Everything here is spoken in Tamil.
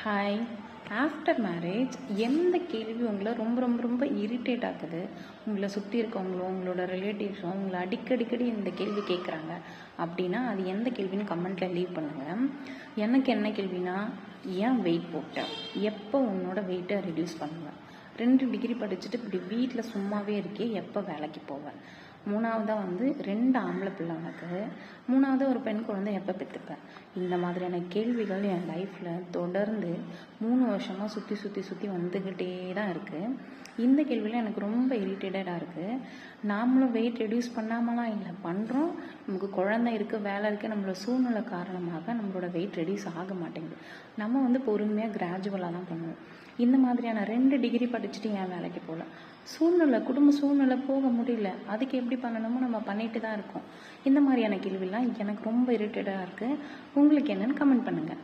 ஹாய். ஆஃப்டர் மேரேஜ் எந்த கேள்வி உங்களை ரொம்ப ரொம்ப ரொம்ப இரிட்டேட் ஆகுது? உங்களை சுற்றி இருக்கவங்களோ உங்களோட ரிலேட்டிவ்ஸோ உங்களை அடிக்கடிக்கடி இந்த கேள்வி கேட்குறாங்க அப்படின்னா அது எந்த கேள்வின்னு கமெண்ட்டில் லீவ் பண்ணுங்கள். எனக்கு என்ன கேள்வினா, ஏன் வெயிட் போட்டேன்? எப்போ உன்னோட வெயிட்டை ரெடியூஸ் பண்ணுவேன்? 2 டிகிரி படிச்சுட்டு இப்படி வீட்டில் சும்மாவே இருக்கே, எப்போ வேலைக்கு போவேன்? 3வதாக 2 ஆம்பளை பிள்ளை உனக்கு, 3வது ஒரு பெண் குழந்தை எப்போ பெற்றுப்பேன்? இந்த மாதிரியான கேள்விகள் என் லைஃப்பில் தொடர்ந்து 3 வருஷமாக சுற்றி வந்துக்கிட்டே தான் இருக்குது. இந்த கேள்வியில் எனக்கு ரொம்ப இரிட்டேட்டடாக இருக்குது. நாமளும் வெயிட் ரெடியூஸ் பண்ணாமலாம் இல்லை, பண்ணுறோம். நமக்கு குழந்தை இருக்குது, வேலை இருக்குது, நம்மளோட சூழ்நிலை காரணமாக நம்மளோட வெயிட் ரெடியூஸ் ஆக மாட்டேங்குது. நம்ம பொறுமையாக கிராஜுவலாக தான் பண்ணுவோம். இந்த மாதிரியான 2 டிகிரி படிச்சுட்டு ஏன் வேலைக்கு போகல? குடும்ப சூழ்நிலை போக முடியல, அதுக்கு எப்படி பண்ணணுமோ நம்ம பண்ணிட்டு தான் இருக்கோம். இந்த மாதிரியான கேள்விலாம் எனக்கு ரொம்ப இரிட்டேட்டாக இருக்குது. உங்களுக்கு என்னன்னு கமெண்ட் பண்ணுங்கள்.